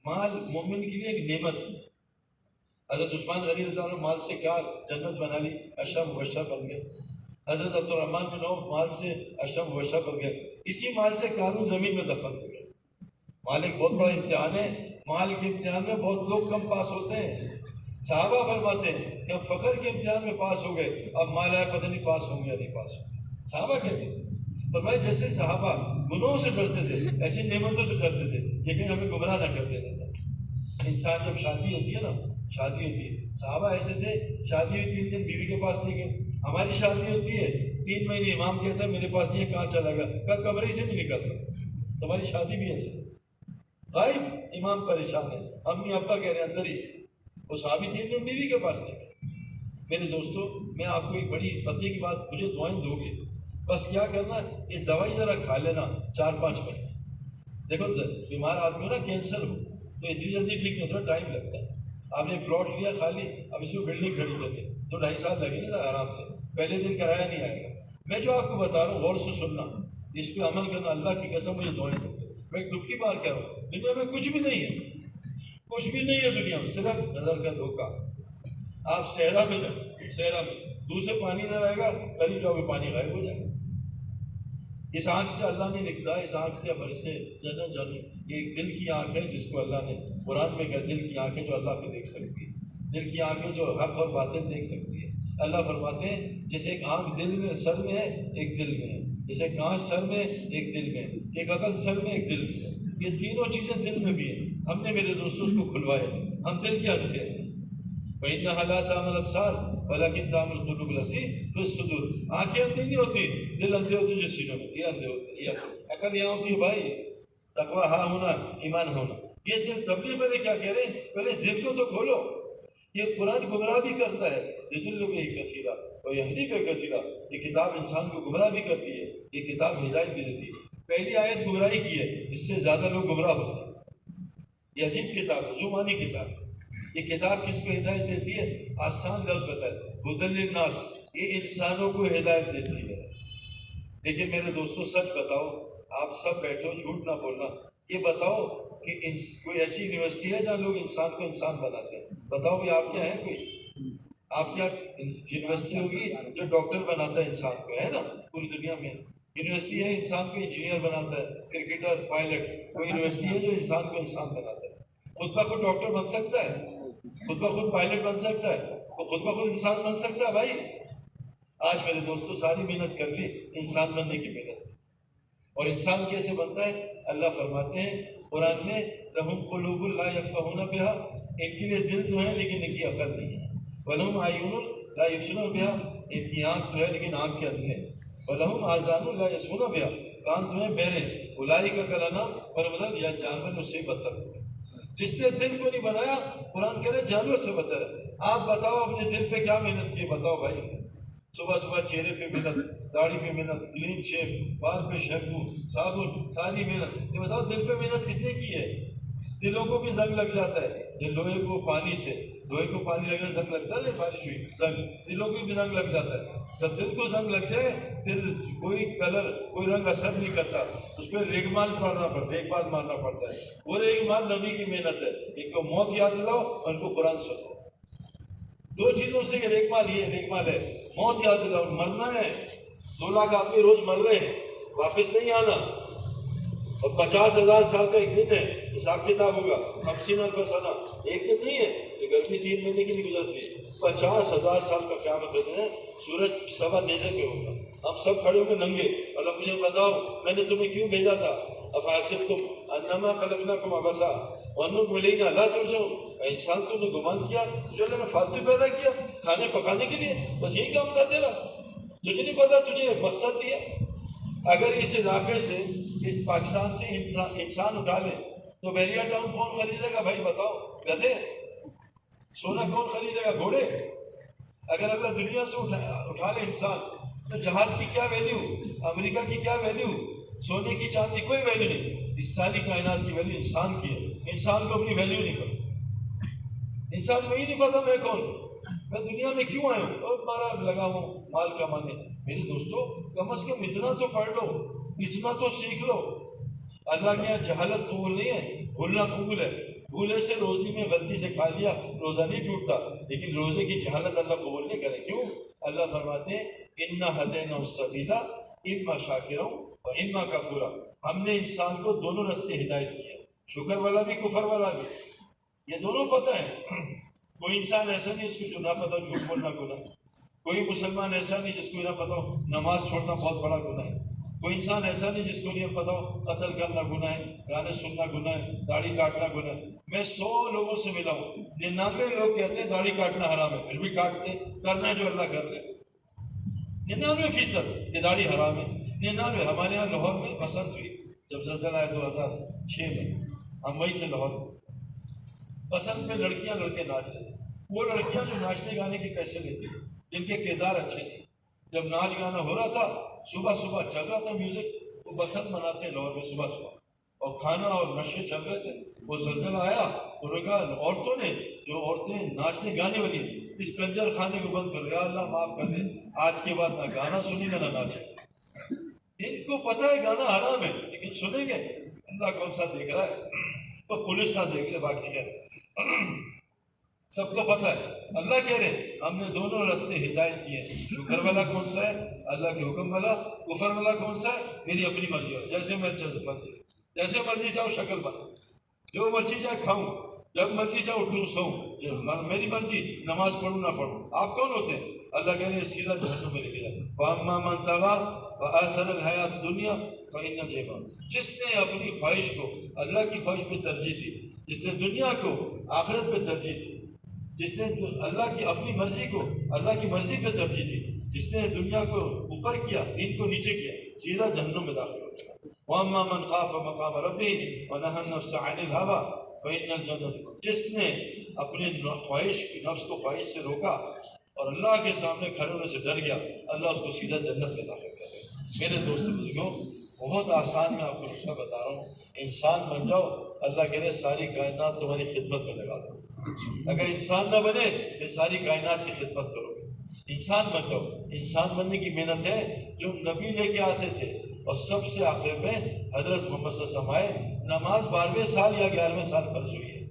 مال مومن کے لیے ایک نعمت ہے. حضرت عثمان غنی رضی اللہ عنہ مال سے کیا جنت بنا لی، اشرف مبشر بن گئے. حضرت عبد الرحمن بن عوف مال سے اشرف مبشر بن گئے. اسی مال سے قارون زمین میں دفن ہو گئے. مال ایک بہت بڑا امتحان ہے. مال کے امتحان میں بہت لوگ کم پاس ہوتے ہیں. صحابہ فرماتے ہیں کہ ہم فقر کے امتحان میں پاس ہو گئے، اب مال آئے پتہ نہیں پاس ہوں گے یا نہیں پاس ہوں گے. صحابہ کہتے ہیں. فرمایا جیسے صحابہ گناہوں سے ڈرتے تھے ایسی نعمتوں سے ڈرتے تھے، لیکن ہمیں گمراہ نہ کر دینا تھا. انسان جب شادی ہوتی ہے نا، شادی ہوتی ہے، صحابہ ایسے تھے شادی ہوئی 3 دن بیوی کے پاس نہیں گئے. ہماری شادی ہوتی ہے 3 مہینے امام کہتا ہے میرے پاس نہیں ہے، کہاں چلا گیا؟ کہا کمرے سے بھی نکل گیا. تمہاری شادی بھی ایسے غائب، امام پریشان ہے، امی ابا کہہ رہے ہیں اندر ہی. وہ صحابی 3 دن بیوی کے پاس نہیں گئے. میرے دوستو، میں آپ کو ایک بڑی پتے کی بات، مجھے دعائیں دو گے، بس کیا کرنا، یہ دوائی ذرا کھا لینا 4-5 منٹ. دیکھو بیمار آدمی ہو نا، کینسر ہو تو اتنی جلدی ٹھیک نہیں ہوتا، ٹائم لگتا ہے. آپ نے پلاٹ لیا خالی، اب اس کو بلڈنگ کھڑی کر کے 2-2.5 سال لگے نا آرام سے. پہلے دن کرایہ نہیں آئے گا. میں جو آپ کو بتا رہا ہوں غور سے سننا، اس پہ عمل کرنا. اللہ کی قسم مجھے دعائیں دو. میں ایک ڈبکی مار کیا ہوں، دنیا میں کچھ بھی نہیں ہے، کچھ بھی نہیں ہے دنیا میں، صرف نظر کا دھوکہ. آپ صحرا میں جائیں، صحرا میں دور سے پانی نظر آئے گا، قریب جاؤ گے پانی غائب ہو جائے گا. اس آنکھ سے اللہ نہیں دکھتا، اس آنکھ سے اب سے جنت جانی. یہ ایک دل کی آنکھ ہے جس کو اللہ نے قرآن میں کہا دل کی آنکھ ہے جو اللہ کو دیکھ سکتی ہے، دل کی آنکھ ہے جو حق اور باطل دیکھ سکتی ہے. اللہ فرماتے ہیں جیسے ایک آنکھ دل میں سر میں ہے، ایک دل میں ہے، جیسے کانچ سر میں ایک دل میں، ایک عقل سر میں ایک دل میں. یہ تینوں چیزیں دل میں بھی ہیں. ہم نے میرے دوستوں اس کو کھلوائے، ہم دل کے اندھے ہیں. وَإِنَّهَا لَا تَعْمَى الْأَبْصَارُ وَلَكِنْ تَعْمَى الْقُلُوبُ الَّتِي فِي الصُّدُورِ. آنکھیں اندھی نہیں ہوتی، دل اندھے ہوتے جو سینوں میں. یہ اندھے ہوتے ہیں، یہ عقل یہاں ہوتی ہے بھائی. تقویٰ ہاں ہونا، ایمان ہونا. یہ دل تبلیغ والے کیا کہہ رہے ہیں، پہلے دل کو تو کھولو. یہ قرآن گمراہ بھی کرتا ہے، يُضِلُّ بِهِ كَثِيرًا وَيَهْدِي بِهِ كَثِيرًا. یہ کتاب انسان کو گمراہ بھی کرتی ہے، یہ کتاب ہدایت بھی دیتی ہے. پہلی آیت گمراہی کی ہے، اس سے زیادہ لوگ گمراہ ہوتے ہیں. یہ عجیب کتاب ہے، زبانی کتاب. یہ کتاب کس کو ہدایت دیتی ہے؟ آسان لفظ بتائے، ہدی للناس، یہ انسانوں کو ہدایت دیتی ہے. لیکن میرے دوستو سچ بتاؤ، آپ سب بیٹھو جھوٹ نہ بولنا، یہ بتاؤ کہ کوئی ایسی یونیورسٹی ہے جہاں لوگ انسان کو انسان بناتے ہیں؟ بتاؤ بھی آپ کیا ہیں کوئی؟ آپ کیا یونیورسٹی ہوگی جو ڈاکٹر بناتا ہے انسان کو، ہے نا؟ پوری دنیا میں یونیورسٹی ہے انسان کو انجینئر بناتا ہے، کرکٹر، پائلٹ. کوئی یونیورسٹی ہے جو انسان کو انسان بناتا ہے. خود بخود ڈاکٹر بن سکتا ہے، خود بخود پائلٹ بن سکتا ہے، وہ خود بخود انسان بن سکتا ہے بھائی. آج میرے دوستوں ساری محنت کر لی انسان بننے کی محنت. اور انسان کیسے بنتا ہے؟ اللہ فرماتے ہیں قرآن میں لَهُمْ قُلُوبٌ لَا يَفْقَهُونَ بِهَا. ان کے لیے دل تو ہے لیکن ان کی عقل نہیں ہے. وَلَهُمْ أَعْيُنٌ لَا يُبْصِرُونَ بِهَا. ان کی آنکھ تو ہے لیکن آنکھ کے اندھے ہیں. وَلَهُمْ آذَانٌ لَا يَسْمَعُونَ بِهَا. کان تو ہے بہرے. اولئک کالانعام، اور مطلب یا جانور اس سے بدتر. جس نے دل کو نہیں بنایا، قرآن کہہ رہے جانور سے بدتر ہے. آپ بتاؤ اپنے دل پہ کیا محنت کی، بتاؤ بھائی. صبح صبح چہرے پہ محنت، داڑھی پہ محنت، کلین شیپ، بال پہ شیمپو، صابن، ساری محنت. یہ بتاؤ دل پہ محنت کتنے کی ہے؟ دلوں کو بھی زنگ لگ جاتا ہے. یہ لوہے کو پانی سے، لوہے کو پانی لگے زنگ لگتا ہے، بارش ہوئی زنگ، دلوں کو بھی زنگ لگ جاتا ہے. جب دل کو زنگ لگ جائے پھر کوئی کلر کوئی رنگ اثر نہیں کرتا، اس پہ ریگمال پڑنا پڑتا ہے، ایک بار مارنا پڑتا ہے. وہ ریگمال نبی کی محنت ہے. ایک کو موت یاد دلاؤ اور ان کو قرآن سنو. 2 چیزوں سے کہ ریگمال یہ ریگمال ہے، موت یاد دلاؤ. مرنا ہے، 2 لاکھ آدمی روز مر رہے ہیں، واپس نہیں آنا. اور 50,000 سال کا ایک دن ہے، حساب کتاب ہوگا. 50,000 سنہ ایک دن نہیں ہے. یہ گرمی 3 مہینے کی نہیں گزرتی. 50,000 سال کا قیامت دن ہے. سورج 1.25 نیزے پہ ہوگا، ہم سب کھڑے ہو کے ننگے. اللہ مجھے بتاؤ میں نے تمہیں کیوں بھیجا تھا؟ افحسبتم انما خلقناکم عبثا وانکم الینا لا ترجعون. انسان تو نے گمان کیا جو اللہ نے فالتو پیدا کیا کھانے پکانے کے لیے، بس یہی کام تھا تیرا. تجھے نہیں پتا تجھے مقصد دیا. اگر اس علاقے سے، اس پاکستان سے انسان اٹھا لے تو بیریا ٹاؤن کون خریدے گا بھائی؟ بتاؤ. گدھے؟ سونا کون خریدے گا؟ گھوڑے؟ اگر اللہ دنیا سے اٹھا لے انسان تو جہاز کی کیا ویلیو، امریکہ کی کیا ویلیو، سونے کی چاندی کوئی ویلیو نہیں. اس ساری کائنات کی ویلیو انسان کی ہے. انسان کو اپنی ویلیو نہیں پتا. انسان کو ہی نہیں پتا میں کون، میں دنیا میں کیوں آیا ہوں، اور مارا لگا ہوں مال کمانے. میرے دوستو کم از کم اتنا تو پڑھ لو، اتنا تو سیکھ لو. اللہ کے یہاں جہالت قبول نہیں ہے، بھولنا قبول ہے. بھولے سے روزی میں غلطی سے کھا لیا روزہ نہیں ٹوٹتا، لیکن روزے کی جہالت اللہ قبول نہیں کرے. کیوں؟ اللہ فرماتے ہیں اِنَّا هَدَيْنَاهُ السَّبِيلَ اِمَّا شَاكِرًا وَإِمَّا كَفُورًا. ہم نے انسان کو دونوں راستے ہدایت کیے، شکر والا بھی کفر والا بھی. یہ دونوں پتہ ہے. کوئی انسان ایسا نہیں جس کو جو نہ پتہ جھوٹ بولنا گناہ ہے. کوئی مسلمان ایسا نہیں جس کو نہ پتہ ہو نماز چھوڑنا بہت بڑا گناہ ہے. کوئی انسان ایسا نہیں جس کو نہیں پتہ ہو قتل کرنا گناہ ہے، گانے سننا گناہ ہے، داڑھی کاٹنا گناہ ہے. میں 100 لوگوں سے ملا ہوں، 99 لوگ کہتے ہیں داڑھی کاٹنا حرام ہے، پھر بھی کاٹتے ہیں. کرنا ہے جو اللہ کر رہے. 99% یہ داڑھی حرام ہے. 99. ہمارے یہاں لاہور میں بسنت ہوئی جب زلزلہ آیا 2006 میں، ہم وہی تھے لاہور میں. بسنت میں لڑکیاں لڑکے ناچ رہے تھے. وہ لڑکیاں جو ناچنے گانے کی کیسے لیتی ہیں، جن کے کردار اچھے نہیں. جب ناچ گانا ہو رہا تھا صبح صبح چل رہا تھا میوزک. وہ بسنت مناتے ہیں لاہور میں صبح صبح، اور کھانا اور نشے چل رہے تھے. وہ زلزلہ آیا، انہوں نے کہا عورتوں نے، جو عورتیں ناچنے گانے والی اس کنجر خانے کو بند کر. یا اللہ معاف کر دے، آج کے بعد نہ گانا سنیں گے نہ ناچیں. ان کو پتہ ہے گانا حرام ہے لیکن سنیں گے. اللہ کون سا دیکھ رہا ہے؟ تو پولیس نہ دیکھ لے، باقی ہے سب کو پتہ ہے. اللہ کہہ رہے ہم نے دونوں راستے ہدایت کیے. شکر والا کون سا ہے؟ اللہ کے حکم والا. کفر والا کون سا ہے؟ میری اپنی مرضی ہو، جیسے مرضی، جیسے مرضی چاہو شکل بنا، جو مرضی چاہے کھاؤں، جب مرضی چاہے اٹھوں سوؤں، میری مرضی، نماز پڑھوں نہ پڑھوں. آپ کون ہوتے ہیں؟ اللہ کہہ رہے سیدھا جہنم میں لے گیا. وَأَمَّا مَنْ طَغَىٰ وَآثَرَ الْحَيَاةَ الدُّنْيَا فَإِنَّ الْجَحِيمَ. جس نے اپنی خواہش کو اللہ کی خواہش پہ ترجیح دی، جس نے دنیا کو آخرت پہ ترجیح دی، جس نے اللہ کی اپنی مرضی کو اللہ کی مرضی پہ ترجیح دی، جس نے دنیا کو اوپر کیا دین کو نیچے کیا، سیدھا جہنم میں داخل ہو گیا. وَأَمَّا مَنْ خَافَ مَقَامَ رَبِّهِ وَنَهَى النَّفْسَ عَنِ الْهَوَىٰ فَإِنَّ الْجَنَّةَ. جس نے اپنے خواہش نفس کو خواہش سے روکا اور اللہ کے سامنے کھڑے ہونے سے ڈر گیا، اللہ اس کو سیدھا جنت میں داخل کر دے. میرے دوست بزرگوں، بہت آسان میں آپ کو نقشہ بتا رہا ہوں. انسان بن جاؤ، اللہ کہہ رہے ساری کائنات تمہاری خدمت میں لگا دو. اگر انسان نہ بنے تو ساری کائنات کی خدمت کرو گے. انسان بن جاؤ. انسان بننے کی محنت ہے جو نبی لے کے آتے تھے. اور سب سے آخر میں حضرت محمد صلی اللہ علیہ وسلم آئے. نماز 12ویں سال یا 11ویں سال فرض ہوئی ہے.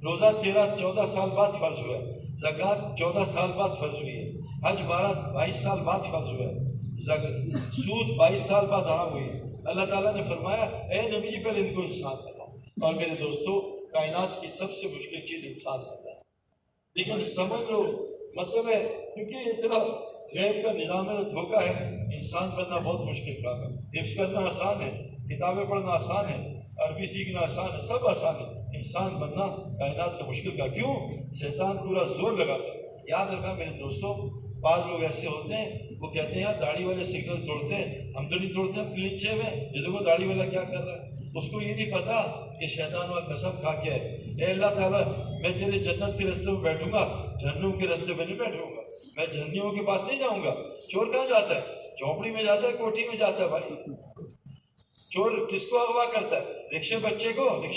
روزہ 14 سال بعد فرض ہوا ہے. زکوٰۃ 14 سال بعد فرض ہوئی ہے. حج 22 سال بعد فرض ہوا ہے. سود 22 سال بعد حرام ہوئی ہے. اللہ تعالیٰ نے فرمایا اے نبی جی پہلے ان کو انسان بناؤ. اور میرے دوستو، کائنات کی سب سے مشکل چیز انسان بننا ہے. لیکن سمجھ لو مطلب ہے کیونکہ اتنا غیب کا نظام ہے، دھوکہ ہے. انسان بننا بہت مشکل کام ہے. حفظ کرنا آسان ہے، کتابیں پڑھنا آسان ہے، عربی سیکھنا آسان ہے، سب آسان ہے. انسان بننا کائنات کا مشکل کا. کیوں؟ شیطان پورا زور لگاتا ہے. یاد رکھنا میرے دوستوں، بعض لوگ ایسے ہوتے ہیں وہ کہتے ہیں یار داڑھی والے سگنل توڑتے ہیں، ہم تو نہیں توڑتے، ہم کلچے میں. یہ دیکھو داڑھی والا کیا کر رہا ہے. اس کو یہ نہیں پتا کہ شیطان والا قسم کھا کے ہے اے اللہ تعالیٰ میں تیرے جنت کے راستے میں بیٹھوں گا، جہنم کے راستے میں نہیں بیٹھوں گا. میں جہنمیوں کے پاس نہیں جاؤں گا. چور کہاں جاتا ہے؟ جھونپڑی میں جاتا ہے، کوٹھی میں جاتا ہے. بھائی چور کس کو اغوا کرتا ہے؟ رکشے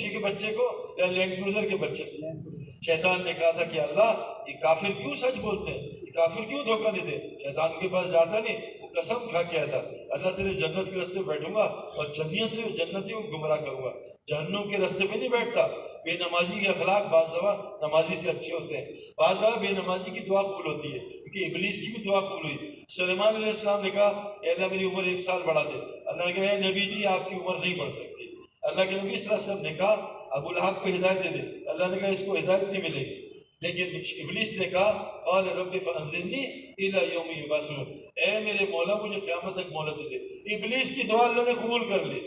کے بچے کو یا لینڈ کروزر کے بچے کو. شیطان نے کہا تھا کہ اللہ یہ کافر کیوں سچ بولتے ہیں، یہ کافر کیوں دھوکہ نہیں دے. شیطان کے پاس جاتا نہیں، وہ قسم کھا کے آتا اللہ تیرے جنت کے راستے بیٹھوں گا اور جنتیوں کو گمراہ کروں گا. جہنم کے راستے میں نہیں بیٹھتا. بے نمازی کے اخلاق بعض دفعہ نمازی سے اچھے ہوتے ہیں، بعض دفعہ بے نمازی کی دعا قبول ہوتی ہے، کیونکہ ابلیس کی بھی دعا قبول ہوئی. سلیمان علیہ السلام نے کہا اے اللہ میری عمر 1 سال بڑھا دے. اللہ نے کہا اے نبی جی آپ کی عمر نہیں بڑھ سکتی. اللہ کے نبی صلی اللہ علیہ وسلم نے کہا ابو لہب کو ہدایت دے دے. اللہ نے کہا اس کو ہدایت نہیں ملے گی. لیکن ابلیس نے کہا قال رب فانظرنی الی یوم یبعثون، اے میرے مولا مجھے قیامت تک مہلت دے. ابلیس کی دعا اللہ نے قبول کر لی.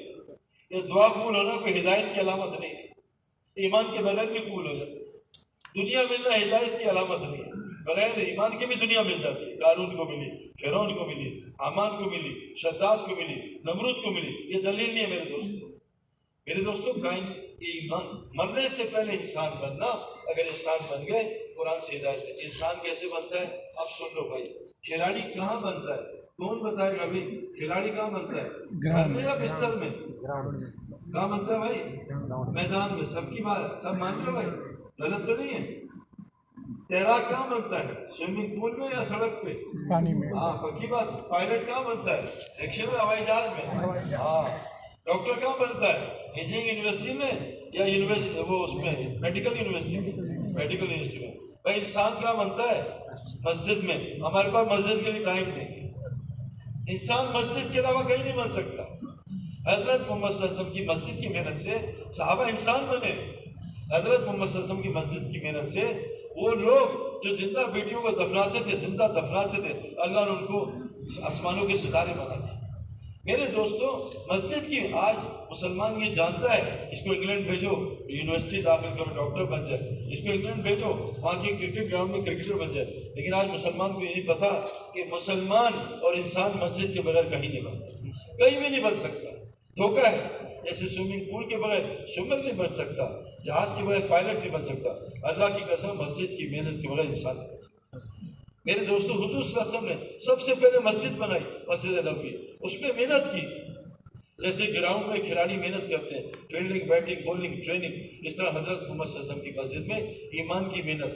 یہ دعا قبول ہونا کوئی ہدایت کی علامت نہیں ہے، ایمان کے بغیر بھی قبول ہو جاتی. دنیا ملنا ہدایت کی علامت نہیں ہے، بغیر ایمان کے بھی دنیا مل جاتی ہے. قارون کو ملی، فرعون کو ملی، حامان کو ملی، شداد کو ملی، نمرود کو ملی. یہ دلیل نہیں ہے میرے دوستوں. ایمان مرنے سے پہلے انسان بننا. اگر انسان بن گئے قرآن سے ہدایت ہے. انسان کیسے بنتا ہے اب سن لو بھائی. کھلاڑی کہاں بنتا ہے؟ کون بتائے گا بھائی؟ کھلاڑی کہاں بنتا ہے؟ گھر میں یا بستر میں؟ کہاں بنتا ہے بھائی؟ میدان میں. سب کی بات سب مان لو بھائی، غلط تو نہیں ہے. تیراک کہاں بنتا ہے؟ سوئمنگ پول میں یا سڑک پہ؟ پانی میں. ہاں پکی بات. پائلٹ کہاں بنتا ہے؟ رکشے میں، ہوائی جہاز میں. ہاں. ڈاکٹر کہاں بنتا ہے؟ انجینئرنگ یونیورسٹی میں یا یونیورسٹی وہ اس میں میڈیکل یونیورسٹی میں بھائی انسان کیا بنتا ہے مسجد میں. ہمارے پاس مسجد کے لیے ٹائم نہیں. انسان مسجد کے علاوہ کہیں نہیں بن سکتا. حضرت محمد صلی اللہ علیہ وسلم کی مسجد کی محنت سے صحابہ انسان بنے. حضرت محمد صلی اللہ علیہ وسلم کی مسجد کی محنت سے وہ لوگ جو زندہ بیٹیوں کو دفناتے تھے, زندہ دفناتے تھے, اللہ نے ان کو آسمانوں کے ستارے بنا دیے. میرے دوستوں, مسجد کی آج مسلمان یہ جانتا ہے اس کو انگلینڈ بھیجو, یونیورسٹی داخل کرو, ڈاکٹر بن جائے. اس کو انگلینڈ بھیجو, وہاں کی کرکٹ گراؤنڈ میں کرکٹر بن جائے. لیکن آج مسلمان کو یہ نہیں پتا کہ مسلمان اور انسان مسجد کے بغیر کہیں نہیں بن, کہیں بھی نہیں بن سکتا. دھوکہ ہے. جیسے سوئمنگ پول کے بغیر سوئمر نہیں بن سکتا, جہاز کے بغیر پائلٹ نہیں بن سکتا. اللہ کی قسم مسجد کی محنت کے بغیر انسان نہیں بن سکتا. میرے دوستو, حضور صلی اللہ علیہ وسلم نے سب سے پہلے مسجد بنائی, مسجد نبوی. اس میں محنت کی. جیسے گراؤنڈ میں کھلاڑی محنت کرتے ہیں, فیلڈنگ, بیٹنگ, بولنگ, ٹریننگ, اس طرح حضرت محمد صلی اللہ علیہ وسلم کی مسجد میں ایمان کی محنت,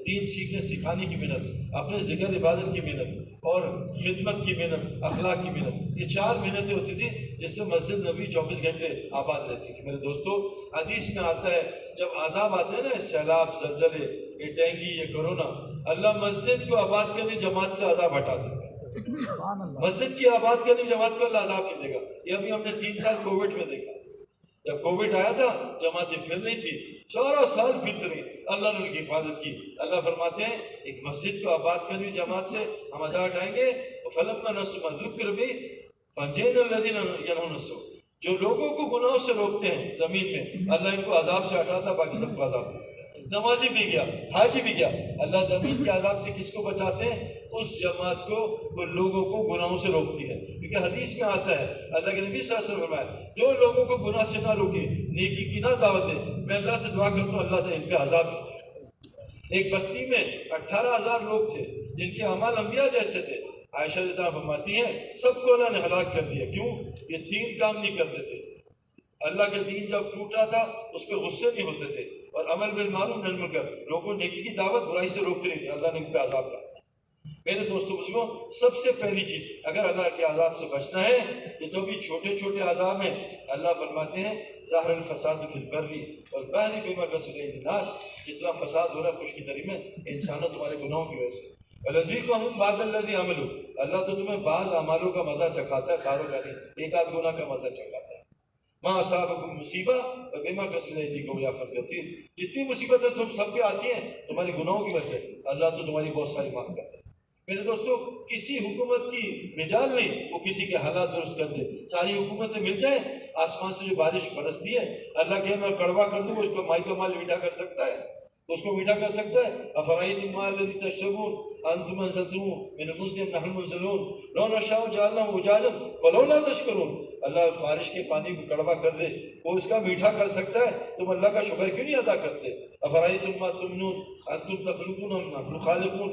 دین سیکھنے سکھانے کی محنت, اپنے ذکر عبادت کی محنت اور خدمت کی محنت, اخلاق کی محنت, یہ 4 محنتیں ہوتی تھی جس سے مسجد نبوی 24 گھنٹے آباد رہتی تھی. میرے دوستو, حدیث میں آتا ہے جب عذاب آتے ہیں نا, سیلاب, زلزلے, یہ ڈینگی, یہ کرونا, اللہ مسجد کو آباد کرنے جماعت سے عذاب ہٹا دیتا ہے. مسجد کی آباد کرنے جماعت کو اللہ عذاب نہیں دے گا. یہ ابھی ہم نے 3 سال کووڈ میں دیکھا. جب کووڈ آیا تھا جماعتیں پھر رہی تھی, 4 سال پھر رہی, اللہ نے ان کی حفاظت کی. اللہ فرماتے ہیں ایک مسجد کو آباد کرنے جماعت سے ہم عذاب ہٹائیں گے. فَلَمَّا نَسُوا مَا ذُكِّرَ بِهِ فَأَنجَيْنَا الَّذِينَ يَنْهُونَ السُّوءَ. جو لوگوں کو گناہوں سے روکتے ہیں زمین میں, اللہ ان کو عذاب سے ہٹاتا, باقی سب کو عذاب دیتا. نمازی بھی گیا, حاجی بھی گیا. اللہ زمین کے عذاب سے کس کو بچاتے ہیں؟ اس جماعت کو, وہ لوگوں کو گناہوں سے روکتی ہے. کیونکہ حدیث میں آتا ہے, اللہ کے نبی صلی اللہ علیہ وسلم فرمایا, جو لوگوں کو گناہ سے نہ روکے, نیکی کی نہ دعوت دے, میں اللہ سے دعا کرتا ہوں اللہ تعالیٰ ان پہ عذاب دے. ایک بستی میں 18,000 لوگ تھے جن کے اعمال انبیاء جیسے تھے. عائشہ رضی اللہ عنہا فرماتی ہیں سب کو اللہ نے ہلاک کر دیا. کیوں؟ یہ 3 کام نہیں کرتے تھے. اللہ کے دین جب ٹوٹ رہا تھا اس پہ غصے نہیں ہوتے تھے, اور عمل بالمعروف نہی المنکر, لوگوں نیکی کی دعوت برائی سے روکتے نہیں تھے. اللہ نے ان پہ عذاب ڈالا. میرے دوستوں بزرگوں, سب سے پہلی چیز اگر اللہ کے عذاب سے بچنا ہے, یہ تو بھی چھوٹے چھوٹے عذاب ہیں. اللہ فرماتے ہیں ظاہر الفساد فی البر والبحر بما کسبت ایدی الناس. جتنا فساد ہو رہا ہے خشکی دریا میں, انسانوں تمہارے گناہوں کی وجہ سے. وَلَذِيقَهُمْ بَعْضَ الَّذِي عَمِلُوا. اللہ تو تمہیں بعض اعمالوں کا مزہ چکھاتا ہے, ساروں کا نہیں, ایک آدھ گناہ کا مزہ چکھاتا ہے. مَا أَصَابَكُم مُّصِيبَةٌ فَبِمَا كَسَبَتْ أَيْدِيكُمْ وَيَعْفُو عَن كَثِيرٍ. جتنی مصیبتیں تم سب پہ آتی ہیں تمہاری گناہوں کی وجہ سے, اللہ تو تمہاری بہت ساری معاف کرتا ہے. میرے دوستو, کسی حکومت کی مجال نہیں وہ کسی کے حالات درست کر دے. ساری حکومتیں مل جائیں, آسمان سے جو بارش برستی ہے, اللہ کہ میں کڑوا کر دوں, اس کو مائی کا مال میٹھا کر سکتا ہے, اس کو میٹھا کر سکتا ہے. افرأیتم الماء الذی تشربون انتم انزلتموہ من المزن ام نحن المنزلون لو نشاء جعلناه اجاجا فلولا تشکرون. اللہ بارش کے پانی کو کڑوا کر دے, وہ اس کا میٹھا کر سکتا ہے, تم اللہ کا شکر کیوں نہیں ادا کرتے؟ افرأیتم ما تمنون انتم تخلقون ام نحن الخالقون.